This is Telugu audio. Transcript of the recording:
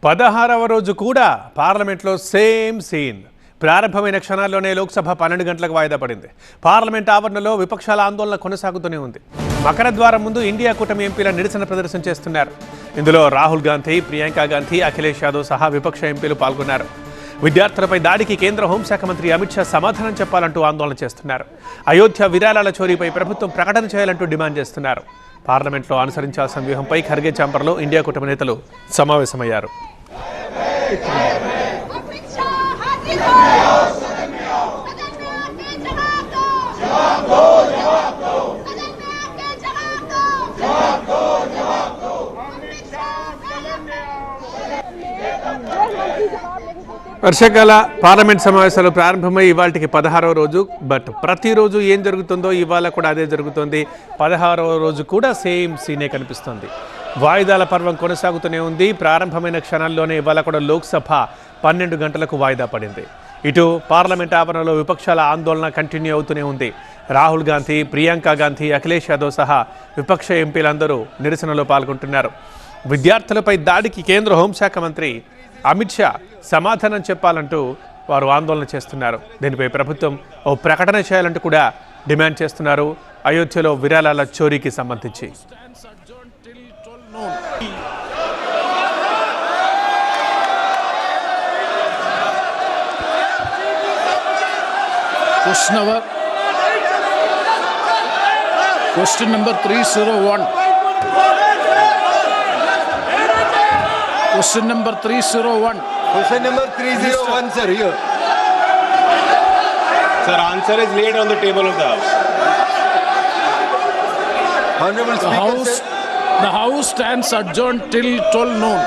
16వ రోజు కూడా పార్లమెంట్లో సేమ్ సీన్. ప్రారంభమైన క్షణాల్లోనే లోక్సభ 12 గంటలకు వాయిదా పడింది. పార్లమెంట్ ఆవరణలో విపక్షాల ఆందోళన కొనసాగుతూనే ఉంది. మకర ద్వారం ముందు ఇండియా కూటమి ఎంపీల నిరసన ప్రదర్శన చేస్తున్నారు. ఇందులో రాహుల్ గాంధీ, ప్రియాంక గాంధీ, అఖిలేష్ యాదవ్ సహా విపక్ష ఎంపీలు పాల్గొన్నారు. విద్యార్థులపై దాడికి కేంద్ర హోంశాఖ మంత్రి అమిత్ షా సమాధానం చెప్పాలంటూ ఆందోళన చేస్తున్నారు. అయోధ్య విరాళాల చోరీపై ప్రభుత్వం ప్రకటన చేయాలంటూ డిమాండ్ చేస్తున్నారు. పార్లమెంట్లో అనుసరించాల్సిన వ్యూహంపై ఖర్గే ఛాంబర్లో ఇండియా కూటమి నేతలు సమావేశమయ్యారు. వర్షాకాల పార్లమెంట్ సమావేశాలు ప్రారంభమై ఇవాళకి 16వ రోజు. బట్ ప్రతిరోజు ఏం జరుగుతుందో ఇవాళ కూడా అదే జరుగుతుంది. 16వ రోజు కూడా సేమ్ సీనే కనిపిస్తుంది. వాయిదాల పర్వం కొనసాగుతూనే ఉంది. ప్రారంభమైన క్షణాల్లోనే ఇవాళ కూడా లోక్సభ 12 గంటలకు వాయిదా పడింది. ఇటు పార్లమెంట్ ఆవరణలో విపక్షాల ఆందోళన కంటిన్యూ అవుతూనే ఉంది. రాహుల్ గాంధీ, ప్రియాంక గాంధీ, అఖిలేష్ యాదవ్ సహా విపక్ష ఎంపీలందరూ నిరసనలో పాల్గొంటున్నారు. విద్యార్థులపై దాడికి కేంద్ర హోంశాఖ మంత్రి అమిత్ షా సమాధానం చెప్పాలంటూ వారు ఆందోళన చేస్తున్నారు. దీనిపై ప్రభుత్వం ఓ ప్రకటన చేయాలంటూ కూడా డిమాండ్ చేస్తున్నారు. అయోధ్యలో విరాళాల చోరీకి సంబంధించి Question number 301. Question number 301. Question number 301, sir. Here. Sir, answer is laid on the table of the House. Honorable Speaker, The House stands adjourned till 12 noon.